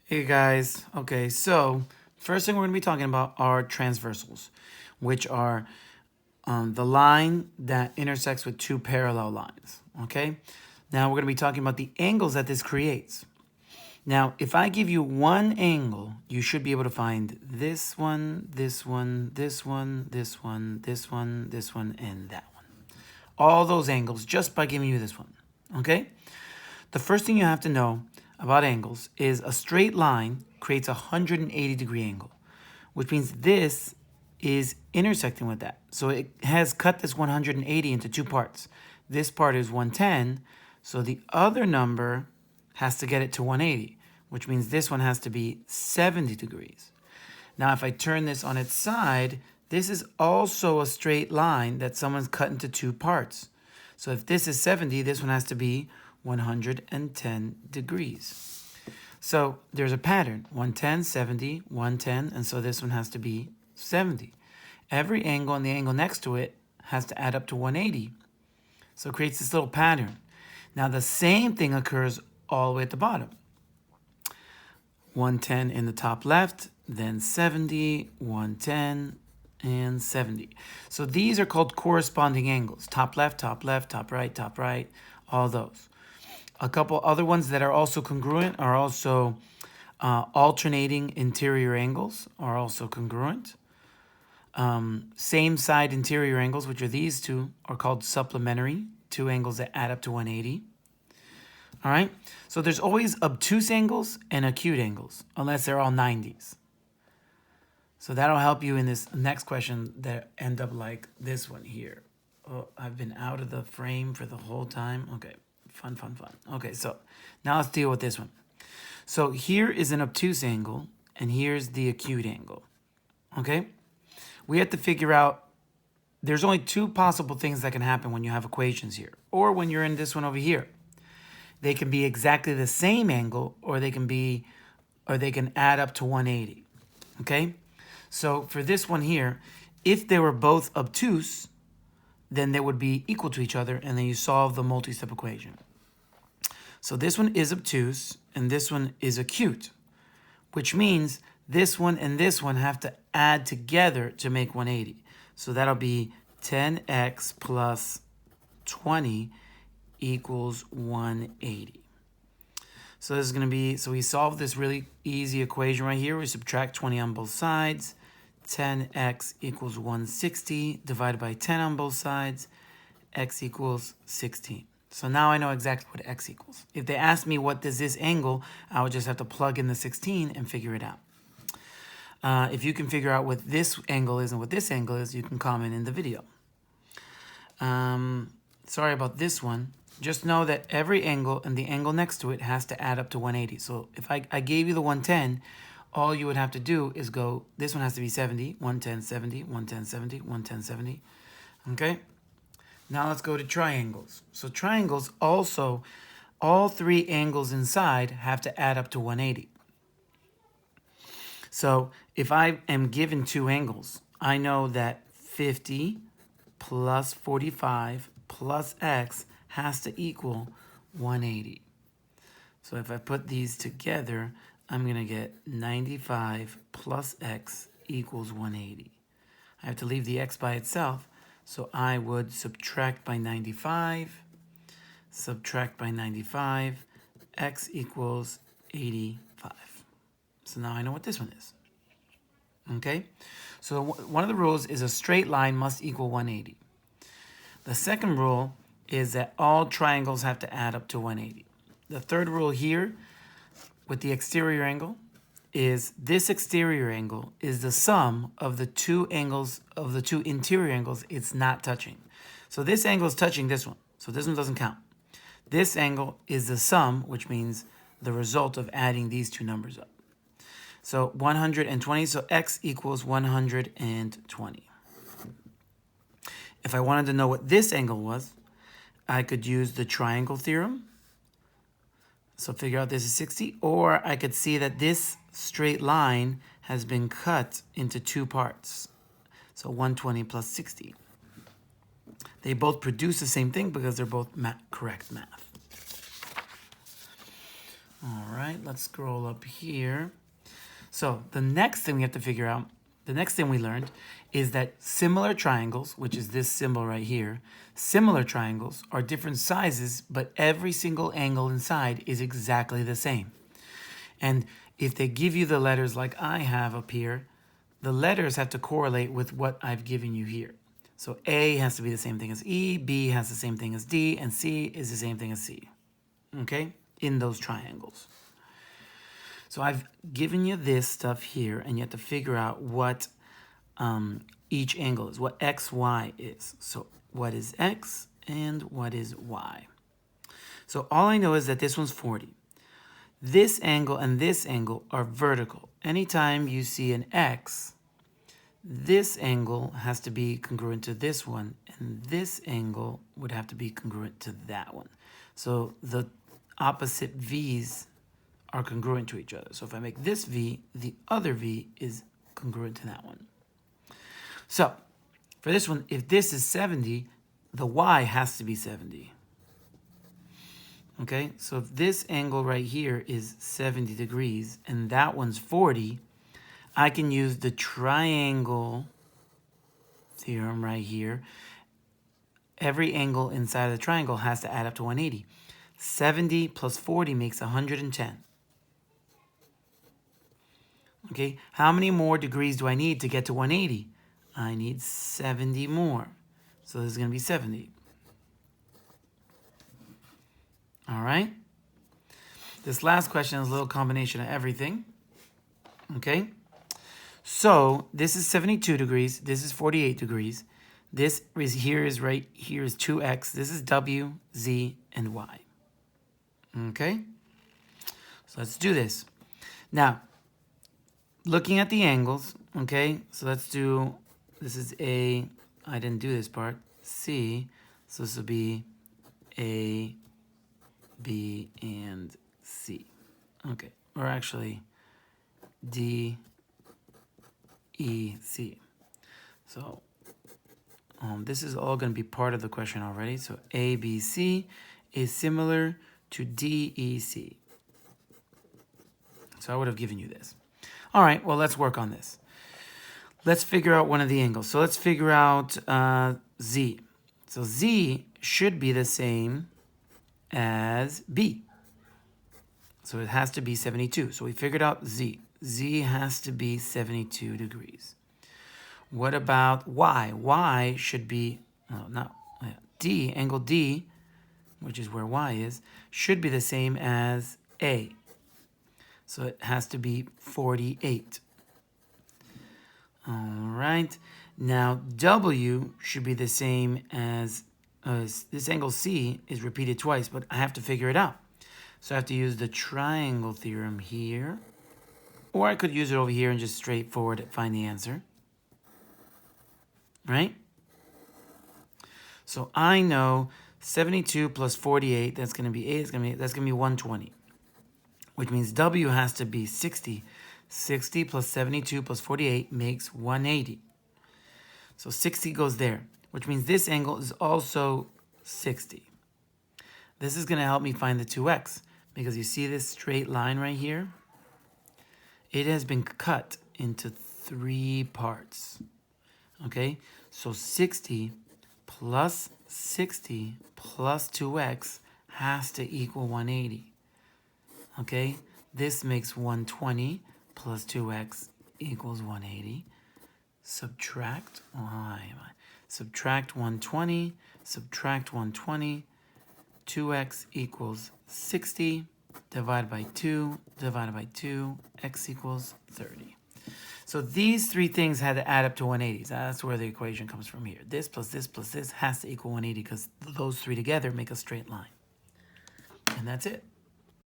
Hey guys, okay, so first thing we're going to be talking about are transversals, which are the line that intersects with two parallel lines, okay? Now we're going to be talking about the angles that this creates. Now, if I give you one angle, you should be able to find this one, this one, this one, this one, this one, this one, and that one. All those angles just by giving you this one, okay? The first thing you have to know about angles is a straight line creates a 180-degree angle, which means this is intersecting with that. So it has cut this 180 into two parts. This part is 110, so the other number has to get it to 180, which means this one has to be 70 degrees. Now, if I turn this on its side, this is also a straight line that someone's cut into two parts. So if this is 70, this one has to be 110 degrees. So there's a pattern, 110, 70, 110, and so this one has to be 70. Every angle and the angle next to it has to add up to 180. So it creates this little pattern. Now the same thing occurs all the way at the bottom. 110 in the top left, then 70, 110, and 70. So these are called corresponding angles. Top left, top right, all those. A couple other ones that are also congruent are also alternating interior angles are also congruent. Same side interior angles, which are these two, are called supplementary, two angles that add up to 180. All right, so there's always obtuse angles and acute angles, unless they're all 90s. So that'll help you in this next question that end up like this one here. Oh, I've been out of the frame for the whole time. Okay. Fun. Okay, so now let's deal with this one. So here is an obtuse angle, and here's the acute angle, okay? We have to figure out, there's only two possible things that can happen when you have equations here, or when you're in this one over here. They can be exactly the same angle, or they can add up to 180, okay? So for this one here, if they were both obtuse, then they would be equal to each other, and then you solve the multi-step equation. So this one is obtuse, and this one is acute, which means this one and this one have to add together to make 180. So that'll be 10x plus 20 equals 180. So this is going to be, so we solve this really easy equation right here. We subtract 20 on both sides. 10x equals 160 divided by 10 on both sides. X equals 16. So now I know exactly what x equals. If they ask me what is this angle, I would just have to plug in the 16 and figure it out. If you can figure out what this angle is and what this angle is, you can comment in the video. Sorry about this one. Just know that every angle and the angle next to it has to add up to 180. So if I gave you the 110, all you would have to do is go, this one has to be 70, 110, 70, 110, 70, 110, 70. Okay? Now let's go to triangles. So triangles also, all three angles inside have to add up to 180. So if I am given two angles, I know that 50 plus 45 plus x has to equal 180. So if I put these together, I'm going to get 95 plus x equals 180. I have to leave the x by itself, so I would subtract by 95, x equals 85. So now I know what this one is. Okay? So one of the rules is a straight line must equal 180. The second rule is that all triangles have to add up to 180. The third rule here with the exterior angle is this exterior angle is the sum of the two angles of the two interior angles it's not touching. So this angle is touching this one, so this one doesn't count. This angle is the sum, which means the result of adding these two numbers up. So 120, so x equals 120. If I wanted to know what this angle was, I could use the triangle theorem. So figure out this is 60, or I could see that this straight line has been cut into two parts. So 120 plus 60. They both produce the same thing because they're both correct math. All right, let's scroll up here. So the next thing we have to figure out, the next thing we learned is that similar triangles, which is this symbol right here, similar triangles are different sizes, but every single angle inside is exactly the same. And if they give you the letters like I have up here, the letters have to correlate with what I've given you here. So A has to be the same thing as E, B has the same thing as D, and C is the same thing as C, okay, in those triangles. So I've given you this stuff here, and you have to figure out what each angle is, what x, y is. So what is x and what is y? So all I know is that this one's 40. This angle and this angle are vertical. Anytime you see an x, this angle has to be congruent to this one, and this angle would have to be congruent to that one. So the opposite v's are congruent to each other. So if I make this v, the other v is congruent to that one. So for this one, if this is 70, the y has to be 70. Okay, so if this angle right here is 70 degrees and that one's 40, I can use the triangle theorem right here. Every angle inside of the triangle has to add up to 180. 70 plus 40 makes 110. Okay, how many more degrees do I need to get to 180? I need 70 more. So this is going to be 70. All right. This last question is a little combination of everything. Okay. So this is 72 degrees. This is 48 degrees. This is here is right here is 2x. This is w, z, and y. Okay. So let's do this. Now, looking at the angles. Okay. So let's do, this is A. I didn't do this part. C. So this will be A, B, and C. Okay, or actually D, E, C. So this is all going to be part of the question already. So A, B, C is similar to D, E, C. So I would have given you this. All right, well, let's work on this. Let's figure out one of the angles. So let's figure out Z. So Z should be the same as B. So it has to be 72. So we figured out Z. Z has to be 72 degrees. What about Y? Y should be, D, angle D, which is where Y is, should be the same as A. So it has to be 48. All right. Now W should be the same as, this angle C is repeated twice, but I have to figure it out. So I have to use the triangle theorem here. Or I could use it over here and just straightforward find the answer. Right? So I know 72 plus 48, that's going to be 8, that's going to be 120. Which means W has to be 60. 60 plus 72 plus 48 makes 180. So 60 goes there, which means this angle is also 60. This is going to help me find the 2x, because you see this straight line right here? It has been cut into 3 parts. Okay, so 60 plus 60 plus 2x has to equal 180. Okay, this makes 120 plus 2x equals 180. Subtract, subtract 120, subtract 120, 2x equals 60, divided by 2, divided by 2, x equals 30. So these 3 things had to add up to 180. So that's where the equation comes from here. This plus this plus this has to equal 180 because those 3 together make a straight line. And that's it.